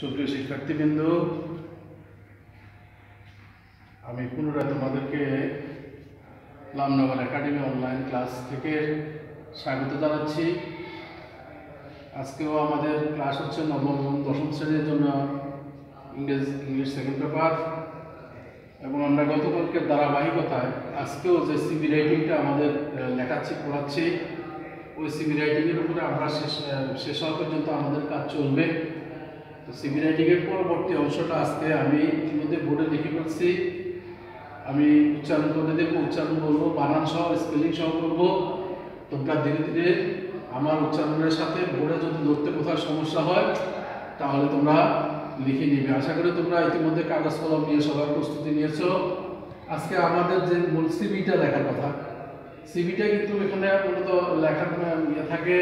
সুপ্রিয় শিক্ষার্থীবৃন্দ, আমি পুনরায় তোমাদেরকে লামনগর একাডেমি অনলাইন ক্লাস থেকে স্বাগত জানাচ্ছি। আজকেও আমাদের ক্লাস হচ্ছে নবম এবং দশম শ্রেণীর জন্য ইংলিশ সেকেন্ড পেপার, এবং আমরা গতকালকে ধারাবাহিকতায় আজকেও যে সিভি রাইটিংটা আমাদের লেখাচ্ছি পড়াচ্ছি, ওই সিভি রাইটিংয়ের উপরে আমরা শেষ হওয়া পর্যন্ত আমাদের কাজ চলবে। তো সিভি রাইটিংয়ের পরবর্তী অংশটা আজকে আমি ইতিমধ্যে বোর্ডে লিখে ফেলছি। আমি উচ্চারণ করে দেবো, উচ্চারণ করবো, বানান সহ স্পেলিং সহ করবো। তোমরা ধীরে ধীরে আমার উচ্চারণের সাথে বোর্ডে যদি ধরতে কোথাও সমস্যা হয় তাহলে তোমরা লিখে নিবে। আশা করি তোমরা ইতিমধ্যে কাগজ কলম নিয়ে সবার প্রস্তুতি নিয়েছো। আজকে আমাদের যে মূল সিভিটা লেখার কথা, সিভিটা কিন্তু এখানে মূলত লেখার ইয়ে থাকে,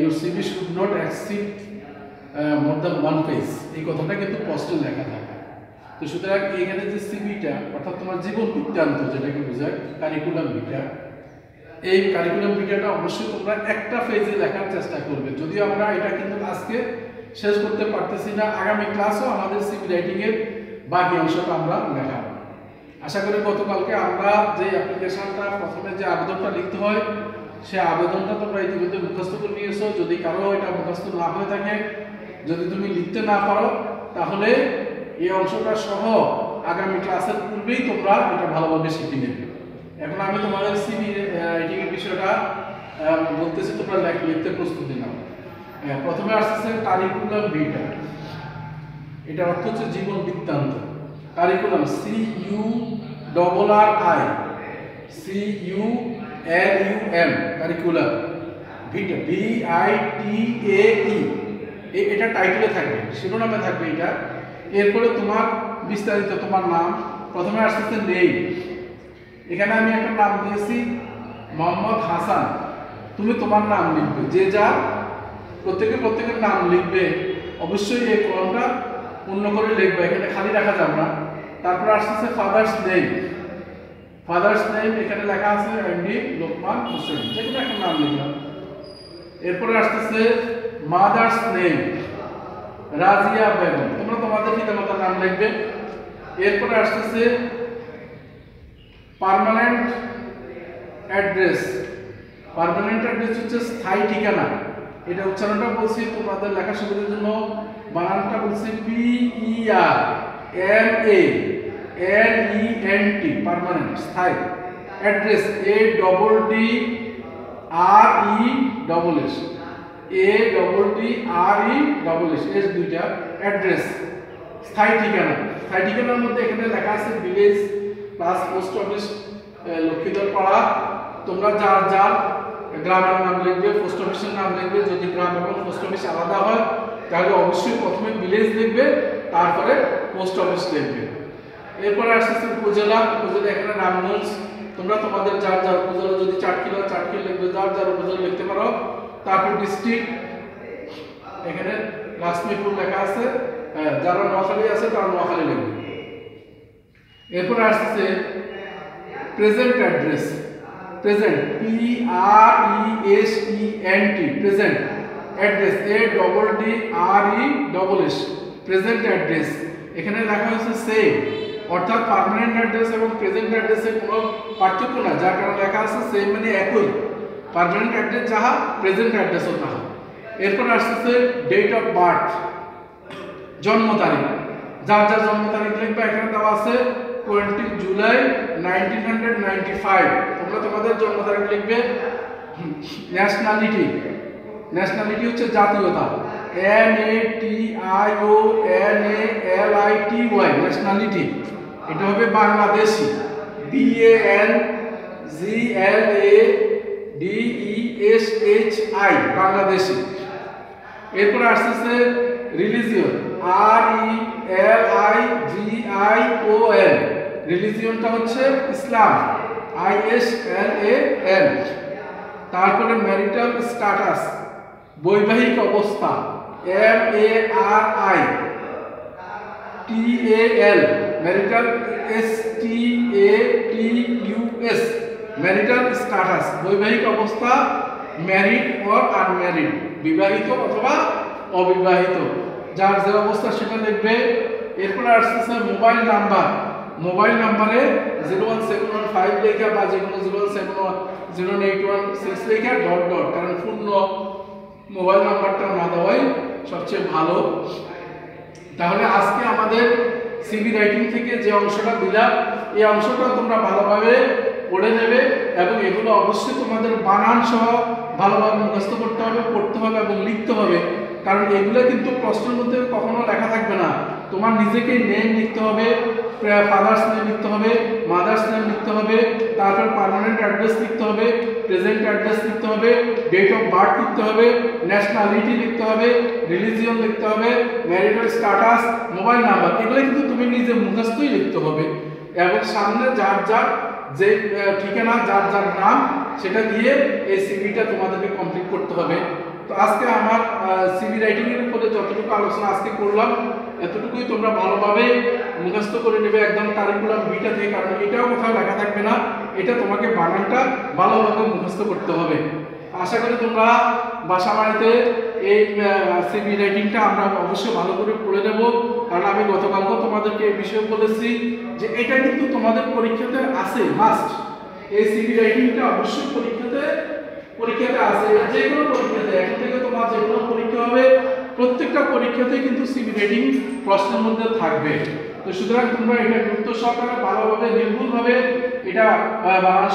your CV should not exceed more than one page, এই কথাটা কিন্তু প্রশ্নে লেখা থাকে। তো সুতরাং এখানে যে সিভিটা অর্থাৎ তোমার জীবন বৃত্তান্ত যেটাকে বোঝায় কারিকুলাম ভিটা, এই কারিকুলাম ভিটাটা অবশ্যই তোমরা একটা পেজে লেখার চেষ্টা করবে। যদিও আমরা এটা কিন্তু আজকে শেষ করতে পারতেছি না, আগামী ক্লাসও আমাদের সিভি রাইটিংয়ের বাকি অংশটা আমরা লেখাবো। আশা করি গতকালকে আমরা যে অ্যাপ্লিকেশনটা প্রথমে যে আবেদনটা লিখতে হয় সেই আবেদনটা তোমরা ইতিমধ্যে মুখস্থ করে নিয়েছো। যদি কারো এটা মুখস্থ না হয়ে থাকে, যদি তুমি লিখতে না পারো, তাহলে এই অংশটা সহ আগামী ক্লাসের পূর্বেই তোমরা এটা ভালোভাবে শিখে নেবে। এখন আমি তোমাদের সিভি রাইটিংয়ের বিষয়টা বলতেছি, তোমরা লিখতে প্রস্তুতি নাও। প্রথমে আসছে কারিকুলাম ভিটা, এটা অর্থ হচ্ছে জীবন বৃত্তান্ত। Curriculum CURRICULUM, curriculum. Vitae VITAE, এটা টাইটেলে থাকবে, শিরোনামে থাকবে এটা। এরপরে তোমার বিস্তারিত তোমার নাম। প্রথমে আসতেছে নেম, এখানে আমি একটা নাম দিয়েছি মোহাম্মদ হাসান। তুমি তোমার নাম লিখবে, যে যা প্রত্যেকের নাম লিখবে। অবশ্যই এই কলমটা পূর্ণ করে লিখবে, এখানে খালি রাখা যাবে না। তারপর আসতেছে ফাদার্স নেম। ফাদার্স নেম এখানে লেখা আছে MD লোকমান হোসেন, যে কোনো একটা নাম লিখলাম। এরপরে আসতেছে মাদার্স নেম, রাজিয়া বেগম, তোমরা তোমাদের পিতামাতার নাম লিখবে। এরপরে আসতেছে পার্মানেন্ট অ্যাড্রেস। পার্মানেন্ট অ্যাড্রেস হচ্ছে স্থায়ী ঠিকানা। এটা উচ্চারণটা বলছি তোমাদের লেখা সুবিধার জন্য, বানানটা বলছি PERMANENT, পার্মানেন্ট, স্থায়ী। অ্যাড্রেস ADDRESS, এস দুইটা, অ্যাড্রেস স্থায়ী ঠিকানা। স্থায়ী ঠিকানার মধ্যে এখানে লেখা আছে village plus post office, Laxmidhar পাড়া। তোমরা যার যার গ্রামের নাম লিখবে, পোস্ট অফিসের নাম লিখবে। যদি গ্রাম এবং পোস্ট অফিস আলাদা হয় তাহলে অবশ্যই প্রথমে ভিলেজ লিখবে, তারপরে পোস্ট অফিস লিখবে। এরপরে আসছে উপজেলা। এখানে রামগঞ্জ, তোমরা তোমাদের যার যার উপজেলা, যদি চাটখিল লিখবে, যার যার উপজেলা লিখতে পারো। তারপর ডিস্ট্রিক্ট, এখানে লাক্ষ্মীপুর লেখা আছে, যারা নোয়াখালী আছে তারা নোয়াখালী লিখবে। এরপরে আসছে present address. Present PRESENT, present address ADDRESS, present address. এখানে লেখা হয়েছে সেম, অর্থাৎ পার্মানেন্ট অ্যাড্রেস এবং প্রেজেন্ট অ্যাড্রেসের কোনো পার্থক্য না, যার কারণে লেখা আছে সেম মানে একই। পার্মানেন্ট অ্যাড্রেস যাহা, প্রেজেন্ট অ্যাড্রেসও তাহা। এরপর আসছে ডেট অফ বার্থ, জন্ম তারিখ। যার যার জন্ম তারিখ লিখবে, এখানে দেওয়া আছে 20 জুলাই 1995। তোমরা তোমাদের জন্ম তারিখ লিখবে। ন্যাশনালিটি হচ্ছে জাতীয়তা, NATIONALITY, ন্যাশনালিটি। এটা হবে বাংলাদেশি, BANGLADESHI, বাংলাদেশি। এরপর আসছে রিলিজিয়ন, RELIGION, রিলিজিয়নটা হচ্ছে ইসলাম, ISLAM। তারপরে ম্যারিটাল স্ট্যাটাস, বৈবাহিক অবস্থা, MARITAL, marital STATUS, marital status, বৈবাহিক অবস্থা, ম্যারিড অর আনম্যারিড, বিবাহিত অথবা অবিবাহিত। যার যে অবস্থা সেটা লিখবে। এরপরে আসতেছে মোবাইল নাম্বার, মোবাইল নাম্বারে 01715 লেখা বা যে কোনো 0710816 লেখা ডট ডট, কারণ পূর্ণ মোবাইল নাম্বারটা না দেওয়াই সবচেয়ে ভালো। তাহলে আজকে আমাদের সিভি রাইটিং থেকে যে অংশটা দিলাম এই অংশটা তোমরা ভালোভাবে পড়ে নেবে এবং এগুলো অবশ্যই তোমাদের বানান সহ ভালোভাবে মুখস্থ করতে হবে, পড়তে হবে এবং লিখতে হবে, কারণ এগুলো কিন্তু প্রশ্নের মধ্যে কখনো লেখা থাকবে না। তোমার নিজেকে নেম লিখতে হবে, ফাদার্স নেম লিখতে হবে, মাদার্স নেম লিখতে হবে, তারপর পার্মানেন্ট অ্যাড্রেস লিখতে হবে, প্রেজেন্ট অ্যাড্রেস লিখতে হবে, ডেট অফ বার্থ লিখতে হবে, ন্যাশনালিটি লিখতে হবে, রিলিজিয়ন লিখতে হবে, ম্যারিটাল স্ট্যাটাস, মোবাইল নাম্বার, এগুলো কিন্তু তুমি নিজে মুখস্থই লিখতে হবে এবং সামনে যার যার যে ঠিকানা, যার যার নাম সেটা দিয়ে এই সিভিটা তোমাদেরকে কমপ্লিট করতে হবে। তো আজকে আমার সিভি রাইটিং এর উপরে যতটুকু আলোচনা আজকে করলাম এতটুকুই তোমরা ভালোভাবে মুখস্থ করে নেবে একদম কারিকুলাম বিটা থেকে, কারণ এটাও কোথাও লেখা থাকবে না, এটা তোমাকে বানানটা ভালোভাবে মুখস্থ করতে হবে। আশা করি তোমরা বাসা বাড়িতে এই সিভি রাইটিংটা আমরা অবশ্যই ভালো করে পড়ে নেব, কারণ আমি গতকালও তোমাদেরকে এই বিষয়ে বলেছি যে এটা কিন্তু তোমাদের পরীক্ষাতে আছে মাস্ট, এই সিভি রাইটিংটা অবশ্যই পরীক্ষাতে আছে, যে কোনো পরীক্ষাতে এখন থেকে তোমার যে কোনো পরীক্ষা হবে প্রত্যেকটা পরীক্ষাতে কিন্তু সিভি রাইটিং প্রশ্নের মধ্যে থাকবে। তো সুতরাং তোমরা এটা গুরুত্ব সহকারে ভালোভাবে নির্ভুলভাবে এটা বানান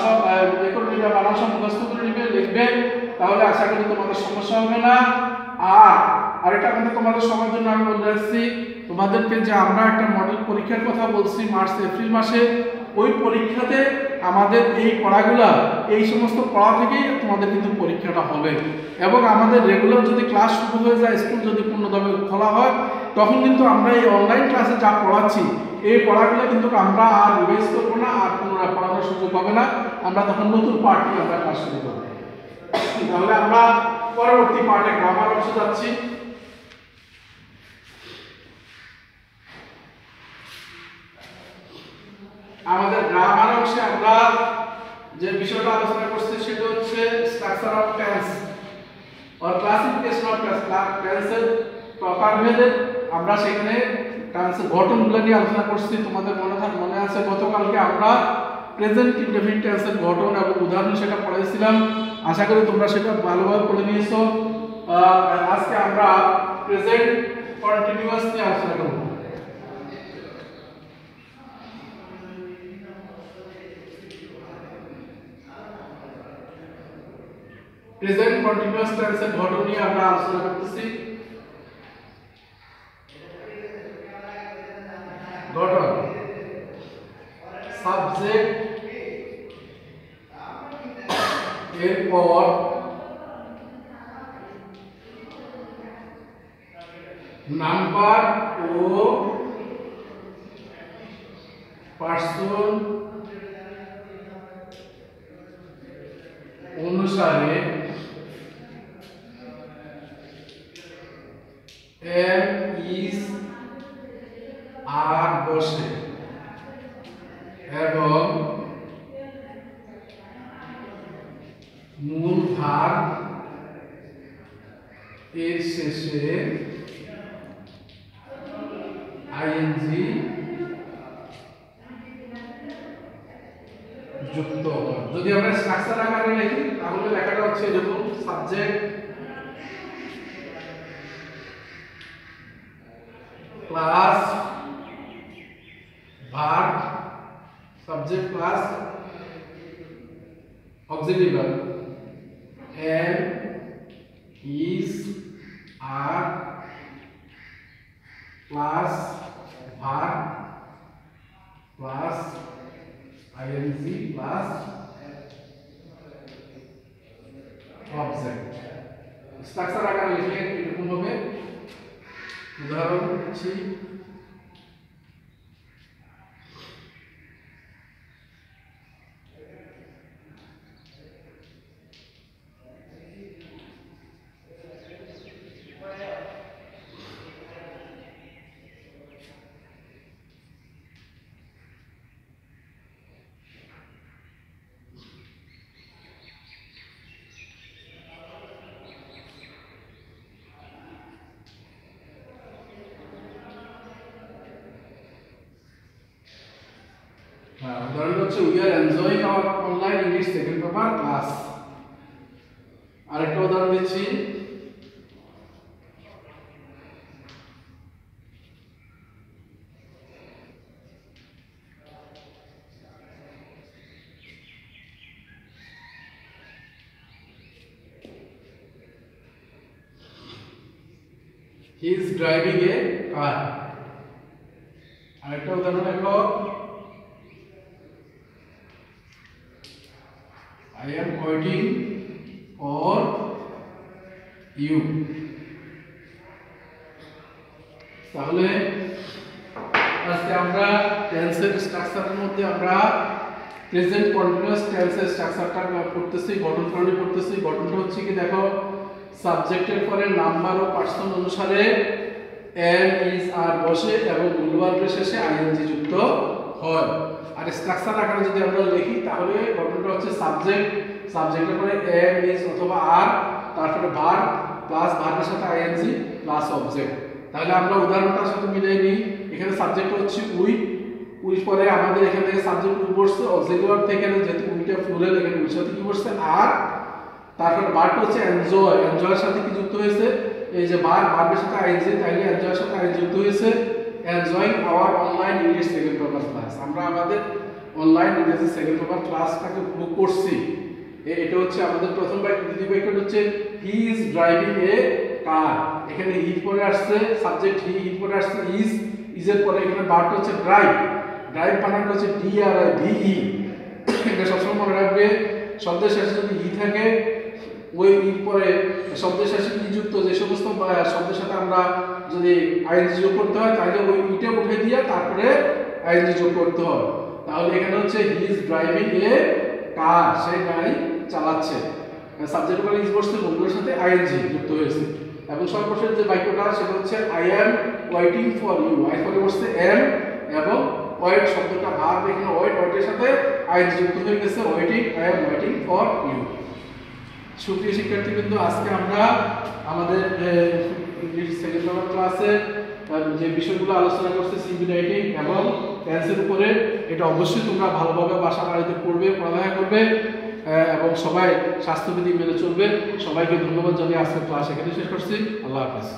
সহ মুখস্থ করে নিবে, লিখবে, তাহলে আশা করি তোমাদের সমস্যা হবে না। আর আরেকটা কথা তোমাদের সবার জন্য আমি বলে রাখছি, তোমাদেরকে যে আমরা একটা মডেল পরীক্ষার কথা বলছি মার্চ এপ্রিল মাসে, ওই পরীক্ষাতে আমাদের এই পড়াগুলা এই সমস্ত পড়া থেকেই তোমাদের কিন্তু পরীক্ষাটা হবে এবং আমাদের রেগুলার যদি ক্লাস শুরু হয়ে যায়, স্কুল যদি পূর্ণভাবে খোলা হয়, তখন কিন্তু আমরা এই অনলাইন ক্লাসে যা পড়াচ্ছি এই পড়াগুলো কিন্তু আমরা আর রিভাইজ করবো না, আর পুনরায় পড়ানোর সুযোগ হবে না, আমরা তখন নতুন পার্ট নিয়ে আমরা ক্লাস শুরু করবো। তাহলে আমরা পরবর্তী পার্টে গ্রামার অংশে যাচ্ছি। আমাদের গ্রামার অংশে আমরা যে বিষয়টা আলোচনা করছি সেটা হচ্ছে structure of tense or classification of টেন্সের প্রকারভেদে আমরা সেখানে টেন্সের গঠনগুলো নিয়ে আলোচনা করছি। তোমাদের মনে আছে গতকালকে আমরা প্রেজেন্ট ইনডেফিনিট টেন্সের গঠন এবং উদাহরণ সেটা পড়াইছিলাম, আশা করি তোমরা সেটা ভালোভাবে পড়ে নিয়েছো। আজকে আমরা প্রেজেন্ট কন্টিনিউয়াস নিয়ে আলোচনা করব। প্রেজেন্ট কন্টিনিউয়াস টেন্সের গঠন নিয়ে আমরা আলোচনা করতেছি। গঠন সাবজেক্ট এরপর নাম্বার ও পার্সন অনুসারে এম ইজ আর বসে এবং মূল ভার্ব এর শেষে আইএনজি যুক্ত। যদি আমরা স্ট্রাকচার আকারে লিখি তাহলে লেখাটা হচ্ছে এরকম: subject plus verb, subject plus auxiliary verb, am is are plus verb plus ING plus object. Structure আকারে লিখলে এরকম হবে। উদাহরণ দিচ্ছি: হচ্ছে we are enjoying our online English second paper class. আরেকটা উদাহরণ দিচ্ছি, he is driving a car। আরেকটা উদাহরণ দেখো, I am waiting for you। তাহলে আজকে আমরা টেন্সের স্ট্রাকচারের মধ্যে আমরা প্রেজেন্ট কন্টিনিউয়াস টেন্সের স্ট্রাকচারটা পড়তেছি, গঠন প্রণালী পড়তেছি। গঠনটা হচ্ছে কি দেখো, সাবজেক্টের পরে নাম্বার ও পার্সন অনুসারে এম ইজ আর বসে এবং মূলভার্বের শেষে আইএনজি যুক্ত হয়। আর স্ট্রাকচার আকারে যদি আমরা লিখি তাহলে গঠনটা হচ্ছে সাবজেক্টের পরে এম ইজ অথবা আর, তারপরে ভার্ব প্লাস ভার্বের সাথে আইএনজি প্লাস অবজেক্ট। তাহলে আমরা উদাহরণটার সাথে মিলিয়ে নিই। এখানে সাবজেক্ট হচ্ছে উই পরে আমাদের এখান থেকে সাবজেক্ট উই বসছে, অক্সিলিয়ারি থেকে যেহেতু উইটা প্লুরাল, এখানে উইর সাথে কি বসছে আর, তারপর ভার্ব হচ্ছে এনজয়, এনজয়ের সাথে কি যুক্ত হয়েছে এই যে ভার্বের সাথে আইএনজি, তাইলে এনজয়ের সাথে আইএনজি যুক্ত হয়েছে enjoying our online English second paper class. আমরা আমাদের অনলাইন ইংরেজি সেকেন্ড পেপার ক্লাসটাকে উপভোগ করছি। এটা হচ্ছে আমাদের প্রথম বাক্য। দ্বিতীয় বাক্যটা হচ্ছে হি ইজ ড্রাইভিং এ কার। এখানে হি পরে আসছে সাবজেক্ট, হি পরে আসছে ইজ এর পরে এখানে ভার্বটা হচ্ছে ড্রাইভ বানানটা হচ্ছে D R I V E. এটা সবসময় মনে রাখবে, শব্দের শেষে যদি ই থাকে ওই ই পরে শব্দের শেষে ই যুক্ত যে সমস্ত শব্দের সাথে আমরা যদি আইএনজি যোগ করতে হয় তাহলে ওই ইটা উঠে দিয়ে তারপরে আইএনজি যোগ করতে হয়। তাহলে এখানে হচ্ছে হি ইজ ড্রাইভিং এ কার, সে গাড়ি চালাচ্ছে। সাবজেক্ট পরে ইজ বসছে, মূলের সাথে আইএনজি যুক্ত হয়েছে। এবং সর্বশেষ যে বাক্যটা সেটা হচ্ছে I am waiting for you. I পরে বসছে এম এবং ওয়েট শব্দটা ভার্ব, এখানে ওয়েটের সাথে আইএনজি যুক্ত হয়ে গেছে, waiting, I am waiting for you. সুপ্রিয় শিক্ষার্থীবৃন্দ, আজকে আমরা আমাদের ইংলিশ সেকেন্ড পেপার ক্লাসে যে বিষয়গুলো আলোচনা করছি সিভি রাইটিং এবং টেন্সের উপরে, এটা অবশ্যই তোমরা ভালোভাবে বাসা বাড়িতে পড়বে, পড়ালেখা করবে এবং সবাই স্বাস্থ্যবিধি মেনে চলবে। সবাইকে ধন্যবাদ জানিয়ে আজকের ক্লাস এখানে শেষ করছি। আল্লাহ হাফেজ।